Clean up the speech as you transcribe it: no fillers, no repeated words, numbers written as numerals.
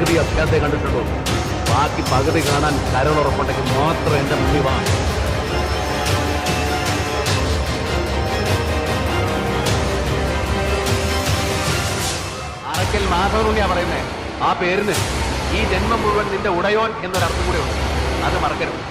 പകുതി അഭ്യാസത്തെ കണ്ടിട്ടുള്ളൂ. ബാക്കി പകുതി കാണാൻ കരളുറപ്പുണ്ടെങ്കിൽ മാത്രം എന്റെ മുന്നിൽ വാ. അറക്കൽ മാധവനുണ്ണിയാ പറയുന്നേ. ആ പേരിന് ഈ ജന്മം മുഴുവൻ നിന്റെ ഉടയോൻ എന്നൊരർത്ഥം കൂടെ ഉണ്ട്. അത് മറക്കരുത്.